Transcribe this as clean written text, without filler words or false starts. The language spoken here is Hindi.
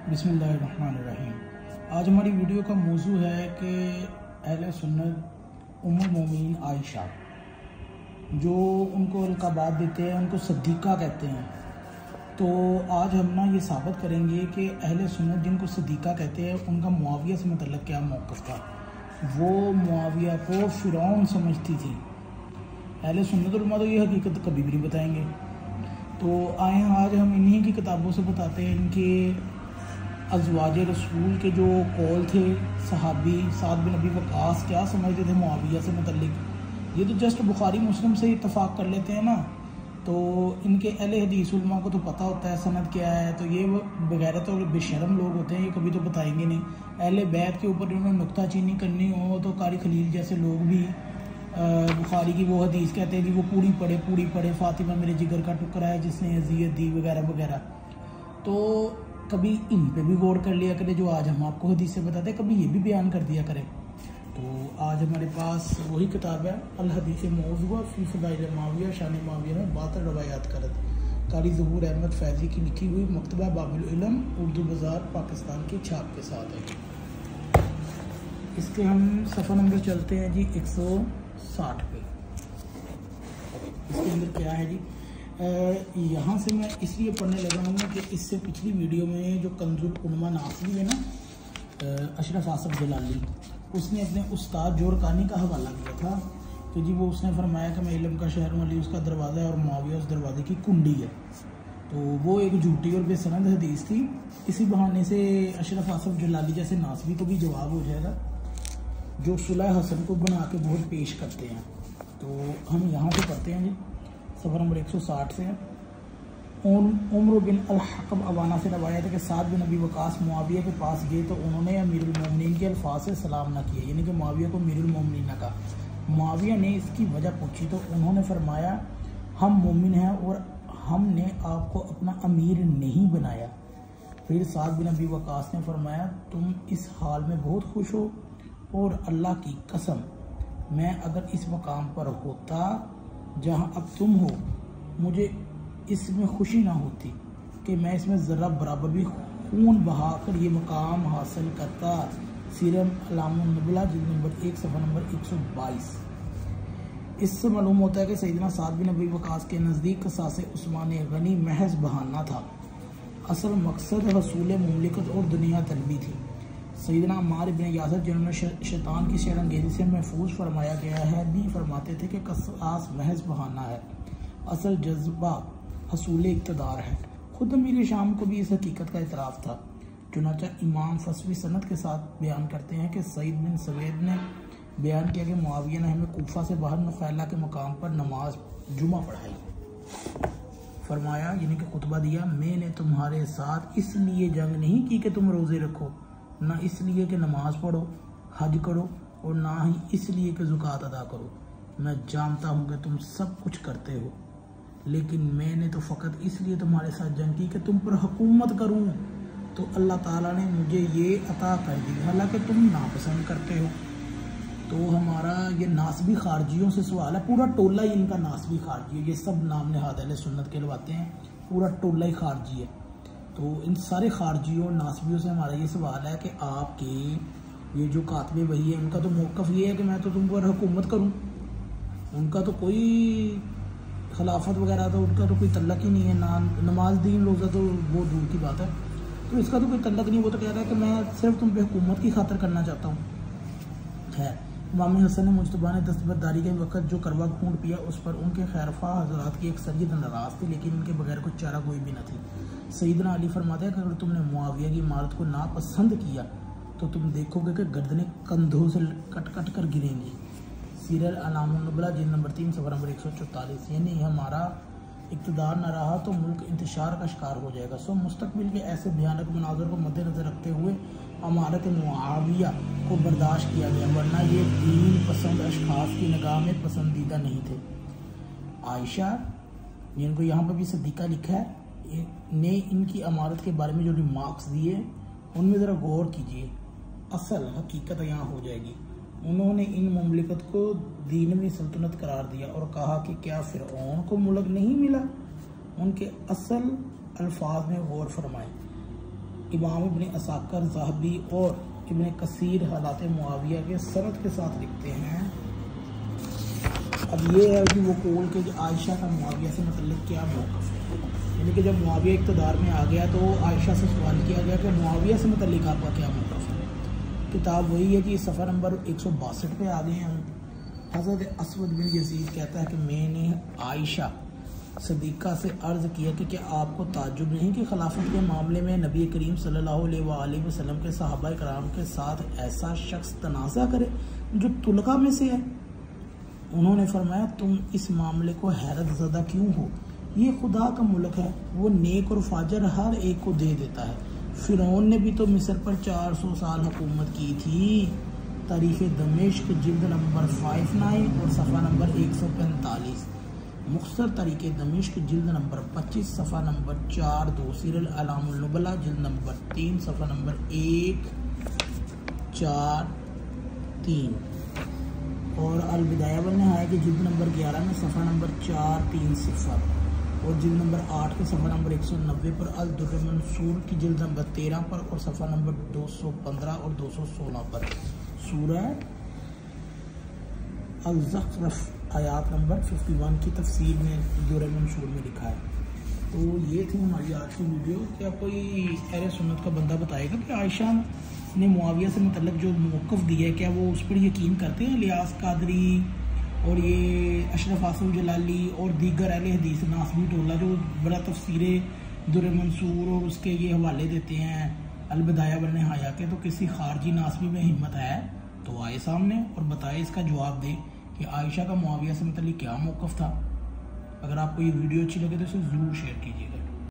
बिस्मिल्लाहिर्रहमानिर्रहीम। आज हमारी वीडियो का मौजू है कि अहले सुन्नत उम्मुल मोमिनीन आयशा, जो उनको अलक़ाबात देते हैं, उनको सद्दीक़ा कहते हैं। तो आज हम ये साबित करेंगे कि अहले सुन्नत जिनको सद्दीक़ा कहते हैं उनका मुआविया से मतलब क्या मौक़िफ़ था। वो मुआविया को फ़िरौन समझती थी। अहले सुन्नत उलमा तो ये हकीकत कभी भी नहीं बताएंगे। तो आए आज हम इन्हीं की किताबों से बताते हैं इनके अज़वाज रसूल के जो कौल थे। सहाबी साद बिन अबी वक़ास क्या समझते थे मुआविया से मुतल्लिक़। ये तो जस्ट बुखारी मुस्लिम से इत्तफ़ाक़ कर लेते हैं ना, तो इनके अहले हदीस उलमा को तो पता होता है सनद क्या है। तो ये बगैरत और बेशरम लोग होते हैं, ये कभी तो बताएंगे नहीं। अहले बैत के ऊपर इन्होंने नुक्ताचीनी करनी हो तो कारी खलील जैसे लोग भी बुखारी की वो हदीस कहते हैं कि वो पूरी पढ़े फ़ातिमा मेरे जिगर का टुकड़ा है जिसने अज़ियत दी वगैरह वगैरह। तो कभी इन पे भी गौर कर लिया करें जो आज हम आपको हदीस से बताते हैं, कभी ये भी बयान कर दिया करें। तो आज हमारे पास वही किताब है अल हदीस मौज़ूआ फ़ी फ़ज़ाइल मुआविया शान मुआविया में 72 रवायात करत, कारी ज़हूर अहमद फैज़ी की लिखी हुई, मकतबा बाबुल इल्म उर्दू बाज़ार पाकिस्तान की छाप के साथ है। इसके हम सफ़ा नंबर चलते हैं जी 160 पे। इसके अंदर क्या है जी, यहाँ से मैं इसलिए पढ़ने लगा हूँ कि इससे पिछली वीडियो में जो कंजुल उलमा नासरी है ना, अशरफ आसफ जलाली, उसने अपने उस्ताद जोरकानी का हवाला दिया था कि जी वो उसने फरमाया कि मैं इल्म का शहर हूँ, अली उसका दरवाज़ा है और मुआविया उस दरवाजे की कुंडी है। तो वो एक झूठी और बेसनद हदीस थी। इसी बहाने से अशरफ आसफ जलाली जैसे नासरी को भी जवाब हो जाएगा जो सुलह हसन को बना के बहुत पेश करते हैं। तो हम यहाँ से पढ़ते हैं जी, सफ़र नंबर 160 से है। उम्र बिन अल-हकम अवाना से रवायत है कि साद बिन अबी वक़ास मुआविया के पास गए तो उन्होंने अमीरुल मोमिनीन के अल्फाज से सलाम न किया, यानी कि मुआविया को अमीरुल मोमिनीन न कहा। मुआविया ने इसकी वजह पूछी तो उन्होंने फरमाया हम मोमिन हैं और हमने आपको अपना अमीर नहीं बनाया। फिर साद बिन अबी वक़ास ने फरमाया तुम इस हाल में बहुत खुश हो और अल्लाह की कसम मैं अगर इस मकाम पर होता जहाँ अब तुम हो, मुझे इसमें खुशी ना होती कि मैं इसमें ज़रा बराबर भी खून बहाकर ये मकाम हासिल करता। सीरम अलामुन नबला जिल्द नंबर 1 सफ़ा नंबर 122। इससे मालूम होता है कि सैयदना साद बिन अबी वक़ास के नज़दीक क़सास उस्मान गनी महज बहाना था। असल मकसद रसूल मुमलिकत और दुनिया तलबी थी। सैयदना अम्मार इब्न यासर जिन्होंने शैतान की शरंगेरी से महफूज फरमाया गया है भी फरमाते थे कि क़सास महज बहाना है, असल जज्बा हसूल इक़्तिदार है। खुद अमीर शाम को भी इस हकीकत का इतराफ़ था। चुनांचे इमाम फसवी सनद के साथ बयान करते हैं कि सईद बिन सवेद ने बयान किया कि मुआविया ने हमें कूफा से बाहर नुखैला के मकाम पर नमाज जुमा पढ़ाई। फरमाया यानी कि खुतबा दिया, मैंने तुम्हारे साथ इसलिए जंग नहीं की कि तुम रोज़े रखो, ना इसलिए कि नमाज पढ़ो, हज करो और ना ही इसलिए कि ज़ुकात अदा करो। मैं जानता हूँ कि तुम सब कुछ करते हो, लेकिन मैंने तो फ़कत इसलिए तुम्हारे साथ जंग की कि तुम पर हुकूमत करूँ। तो अल्लाह ताला ने मुझे ये अता कर दी, हालांकि तुम नापसंद करते हो। तो हमारा ये नासबी खारजियों से सवाल है, पूरा टोला ही इनका नासबी खारजी है। ये सब नाम नहाद अहले सुन्नत कहलवाते हैं, पूरा टोला ही खारजी है। तो इन सारे खारजियों नासबियों से हमारा ये सवाल है कि आपके ये जो कातबे वही है, उनका तो मौक़िफ़ ये है कि मैं तो तुम पर हुकूमत करूं। उनका तो कोई खिलाफत वगैरह तो उनका तो कोई तल्लक ही नहीं है, ना नमाज दीन रोज़ा तो वो दूर की बात है। तो इसका तो कोई तल्लक नहीं, वो तो कह रहा है कि मैं सिर्फ तुम पे हुकूमत की खातिर करना चाहता हूँ। खैर, इमाम हसन मुज्तबा ने दस्तबरदारी के वक्त जो करवा खूंट पिया उस पर उनके खैरफा हजरात की अक्सरियत नाराज़ थी, लेकिन उनके बगैर कुछ चारा कोई भी न थी। सैयदना अली फरमाते हैं कि अगर तुमने मुआविया की इमारत को नापसंद किया तो तुम देखोगे कि गर्दनें कंधों से कट कट कर गिरेंगी। सीरल अलामुन नबला जिल्द नंबर 3 सफ़ा नंबर 144। यानी हमारा इक़्तिदार न रहा तो मुल्क इंतशार का शिकार हो जाएगा। सो मुस्तकबिल के ऐसे भयानक मनाज़र को मद्देनज़र रखते हुए अमारत मुआविया को बर्दाश्त किया गया, वरना ये दीन पसंद अशखास की निगाह में पसंदीदा नहीं थे। आयशा जिनको यहाँ पर भी सद्दीक़ा लिखा है ने इनकी अमारत के बारे में जो रिमार्क्स दिए उनमें ज़रा गौर कीजिए, असल हकीकत यहाँ हो जाएगी। उन्होंने इन मुमलिकत को दीनवी सल्तनत करार दिया और कहा कि क्या फ़िरऔन को मुल्क नहीं मिला। उनके असल अल्फाज में गौर फरमाएं, इमाम इब्न असाकर ज़हाबी और इब्न कसीर हालात मुआविया के सनद के साथ लिखते हैं। अब ये है कि वो कौल के आयशा का मुआविया से मतलब क्या मौक़िफ़ है, यानी कि जब मुआविया इक़्तिदार में आ गया तो आयशा से सवाल किया गया कि मुआविया से मतलब आपका क्या मौक़िफ़ है। किताब वही है कि सफ़र नंबर 162 पे आ गए हैं। हज़रत अस्वद बिन यज़ीद कहता है कि मैंने आयशा सदीक़ा से अर्ज़ किया कि क्या आपको ताज्जुब नहीं कि खिलाफत के मामले में नबी करीम सल्लल्लाहु अलैहि वसल्लम के सहाबा कराम के साथ ऐसा शख्स तनाज़ा करे जो तुलका में से है। उन्होंने फरमाया तुम इस मामले को हैरत ज़दा क्यों हो, ये खुदा का मुल्क है, वो नेक और फाजर हर एक को दे देता है। फ़िरौन ने भी तो मिस्र पर 400 साल हुकूमत की थी। तारीख़ दमिश्क जिल्द नंबर 59 और सफ़ा नंबर 145। मुख्तसर तारीख़ दमिश्क जिल्द नंबर 25 सफ़ा नंबर 4-2। सीरल अलामुल नुबला जिल्द नंबर 3 सफ़ा नंबर 1-4-3 और अल बिदाया वन निहाया कि जिल्द नंबर 11 में सफ़ा नंबर 4-3-0 और जिल्द नंबर 8 के सफ़ा नंबर 190 पर अल दुर्र मंसूर की जिल्द नंबर 13 पर और सफ़ा नंबर 215 और 216 पर सूरह अल-ज़ख़्रफ़ आयात नंबर 51 की तफसीर में दुर्र मंसूर में लिखा है। तो ये थी हमारी आज की वीडियो। क्या कोई अहले सुन्नत का बंदा बताएगा कि आयशा ने मुआविया से मतलब जो मौक़िफ़ दिया है क्या वो उस पर यकीन करते हैं? लियास कादरी और ये अशरफ आसिफ जलाली और दीगर अहले हदीस नासबी टोला जो बड़ा तफसीर दुर्र मंसूर और उसके ये हवाले देते हैं अल बिदाया वन निहाया के, तो किसी खारजी नासबी में हिम्मत है तो आए सामने और बताए, इसका जवाब दे कि आयशा का मुआविया से मतलब क्या मौक़िफ़ था। अगर आपको ये वीडियो अच्छी लगे तो इसे ज़रूर शेयर कीजिएगा।